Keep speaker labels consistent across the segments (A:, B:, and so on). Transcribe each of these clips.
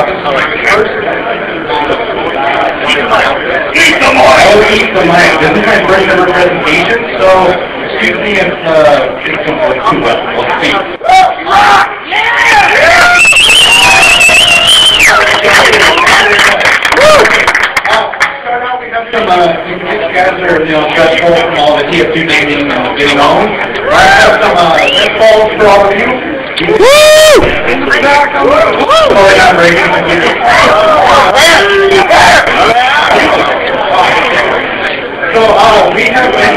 A: Eat the mic! Oh, eat the mic. This is my first ever presentation, so excuse me if it comes out too well. We'll see. Start out, we have some, you guys are, stressful from all the TF2 naming and getting on. I have some balls for all of you. Woo! Oh, we're not breaking the computer. So, we have been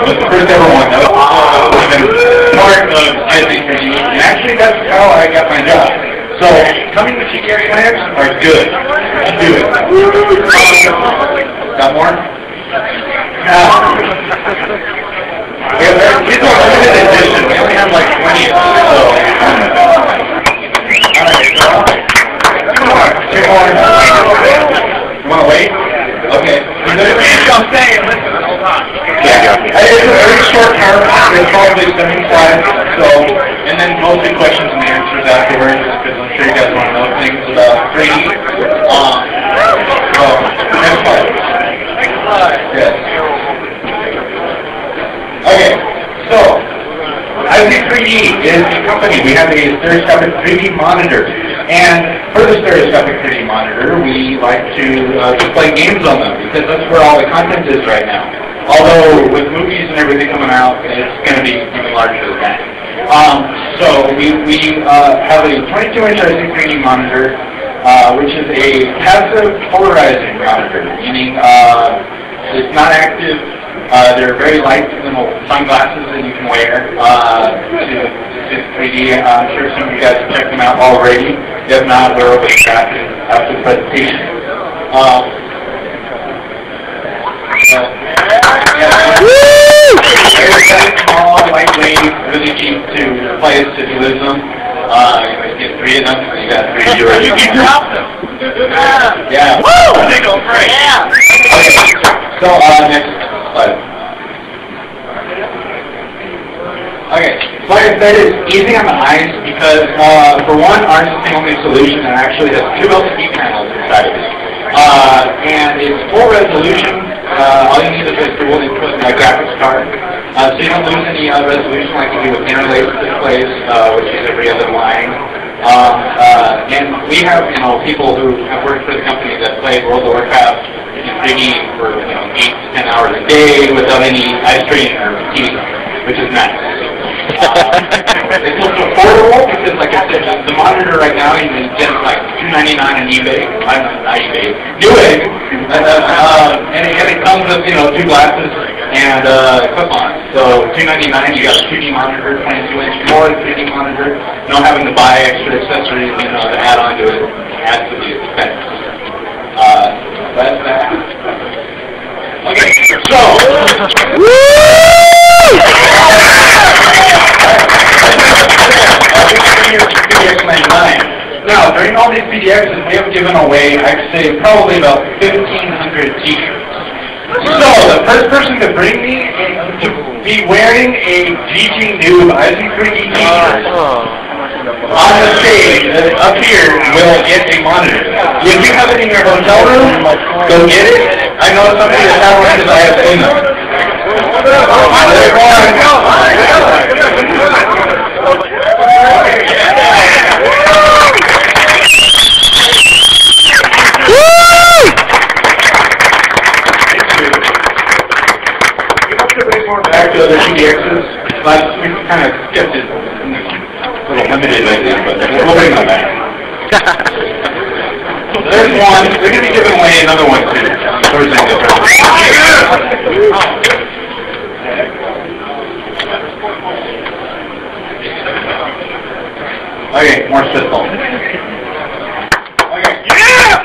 A: was the first ever one. That was part of IC3D, and actually that's how I got my job. So, coming to TDX labs are good. Do it. Got more? Yeah, these are limited edition. We only have like 20 of them, so... Come on, two more. You want to wait? Okay. I'm saying, listen, hold on. Yeah, it's a very short term. It's probably 70 slides, so... And then mostly questions and answers afterwards, because I'm sure you guys want to know things about 3D. So, next slide. Yes. Okay, so, IC3D is a company. We have a stereoscopic 3D monitor. And for the stereoscopic 3D monitor, we like to display games on them, because that's where all the content is right now. Although, with movies and everything coming out, it's going to be even larger than that. So we have a 22-inch IC3D monitor, which is a passive polarizing monitor, meaning it's not active. They're very light little sunglasses that you can wear to 3D. I'm sure some of you guys have checked them out already. If not, we're open after the presentation. Very small, lightweight, really cheap to replace if you lose them. You get 3 of them, you got 3 euros. You can drop them. Yeah. Woo! They go great. Yeah. Okay. So, next slide. Okay. So like I said, it's easy on the eyes because, for one, ours is the only solution that actually has 2 LCD panels inside of it. And it's full resolution. All you need is a tool input and a graphics card. So you don't lose any resolution like you do with interlaced displays, which is every other line. And we have, people who have worked for the company that play World of Warcraft in 3D for, 8 to 10 hours a day without any eye strain or fatigue, which is nice. It's also affordable because, like I said, the monitor right now you can get like $2.99 on eBay. I'm not eBay. Newegg. And it comes with 2 glasses and clip-on. So $2.99, you got a 2D monitor, 22-inch, more 3D monitor. No having to buy extra accessories, to add on to it. Adds to the expense. That's that. Okay, so. Now, during all these PDXs, we have given away, I'd say, probably about 1,500 t-shirts. So, the first person to bring me to be wearing a GG Noob IC3D t-shirt on the stage up here will get a monitor. If you have it in your hotel room, go get it. I know somebody that has one because I have seen them. Back to other PDXs, but we kind of kept it a little limited lately, but we'll bring them back. There's one. We're going to be giving away another one too. Okay, more spitball. Okay. Yeah!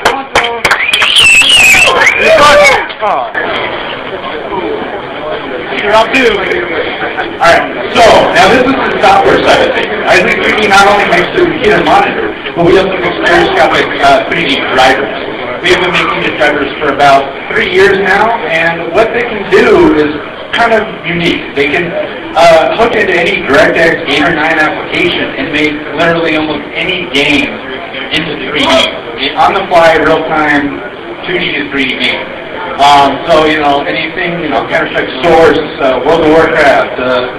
A: I'll do. Alright, so now this is the software side of things. IC3D not only makes the computer monitor, but we also make stereoscopic 3D drivers. We have been making these drivers for about 3 years now, and what they can do is kind of unique. They can hook into any DirectX 8 or 9 application and make literally almost any game into 3D. On the fly, real time, 2D to 3D game. So, anything, Counter-Strike Source, World of Warcraft,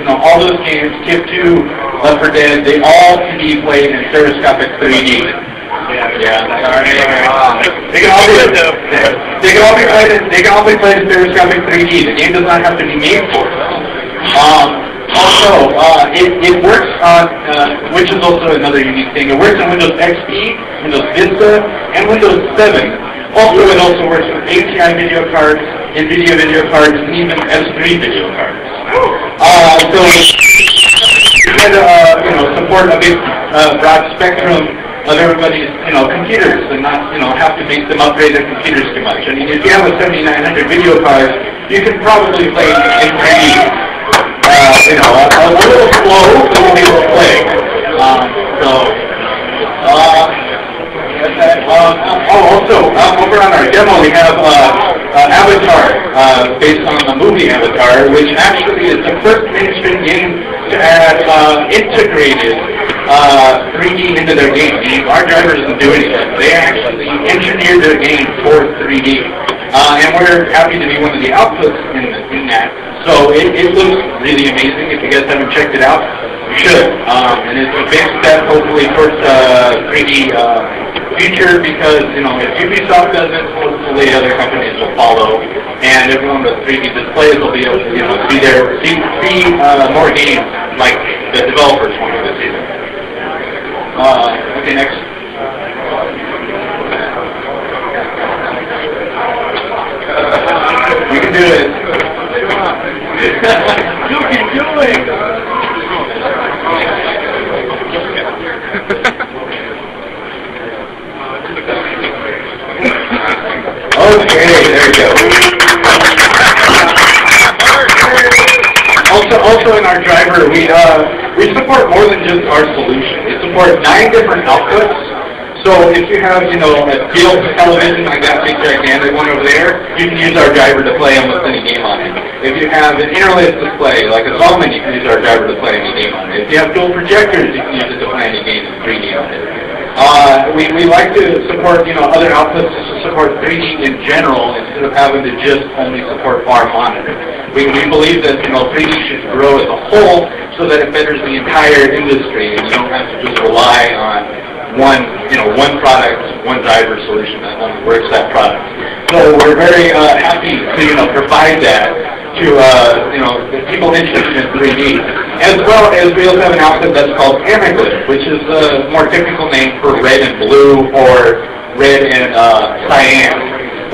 A: all those games, TIF 2, Left 4 Dead, they all can be played in stereoscopic 3D. Yeah. They can all be played in stereoscopic 3D. The game does not have to be made for it. Also, it works on, which is also another unique thing, it works on Windows XP, Windows Vista, and Windows 7. Also, it also works with ATI video cards, NVIDIA video cards, and even S3 video cards. So you can, support a big, broad spectrum of everybody's, computers, and not, have to make them upgrade their computers too much. I mean, if you have a 7900 video card, you can probably play in 3D. A little slow, but you'll be able to play. Also, over on our demo, we have Avatar, based on the movie Avatar, which actually is the first mainstream game to add integrated 3D into their game. Our driver doesn't do anything. They actually engineered their game for 3D. And we're happy to be one of the outputs in that. So it looks really amazing. If you guys haven't checked it out, you should. And it's a big step, hopefully, towards 3D future, because, if Ubisoft does it, hopefully other companies will follow. And everyone with 3D displays will be able to, see more games like the developers wanted to see them. Okay, next. We can do it. You can do it. Okay, there you go. Also in our driver, we support more than just our solution. We support 9 different outputs. So if you have, a field television like that big gigantic one over there, you can use our driver to play almost any game on it. If you have an interlace display, like a Zolman, you can use our driver to play any game on it. If you have dual projectors, you can use it to play any game in 3D on it. We like to support, other outputs to support 3D in general instead of having to just only support bar monitor. We believe that, 3D should grow as a whole so that it betters the entire industry and you don't have to just rely on one product, one driver solution that only works that product. So we're very happy to, provide that to, people interested in 3D. As well as we also have an outfit that's called Amiglyph, which is a more technical name for red and blue or red and cyan,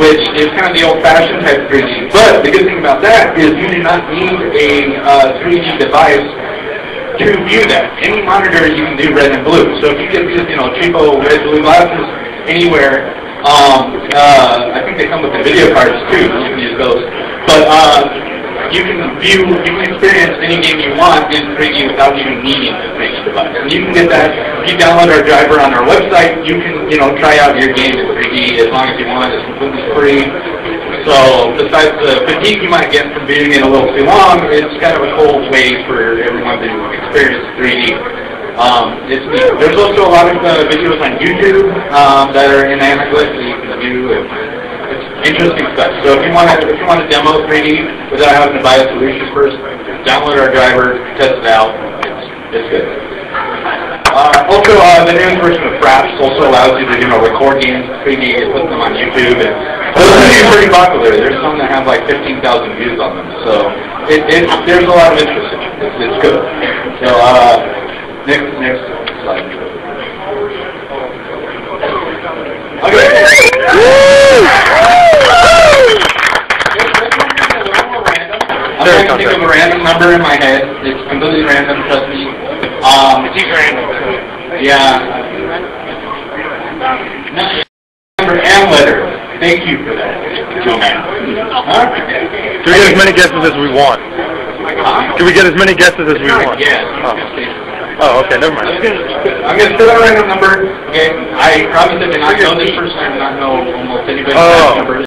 A: which is kind of the old-fashioned type 3D. But the good thing about that is you do not need a 3D device to view that. Any monitor you can do red and blue. So if you get these, cheapo red blue glasses anywhere, I think they come with the video cards too. You can use those. But you can experience any game you want in 3D without even needing a 3D device. And you can get that. If you download our driver on our website, you can, try out your game in 3D as long as you want. It's completely free. So besides the fatigue you might get from viewing it a little too long, it's kind of a cool way for everyone to experience 3D. It's neat. There's also a lot of videos on YouTube that are in Amiglyph that you can view. It's interesting stuff. So if you want to demo 3D without having to buy a solution first, download our driver, test it out. It's good. Also, the newest version of Fraps also allows you to, record games in 3D and put them on YouTube. And those are pretty popular. There's some that have like 15,000 views on them. So there's a lot of interest in it. It's good. So next slide. Okay. I'm going to think of a random number in my head. It's completely random, trust me. It's random. Yeah. Number and letter. Thank you for that. Huh?
B: Can we get as many guesses as we want? Can we get as many guesses as we want?
A: Yeah.
B: Oh, okay, never mind.
A: I'm going to set a random number. Okay. I promise I did not know this person. I do not know almost anybody's number.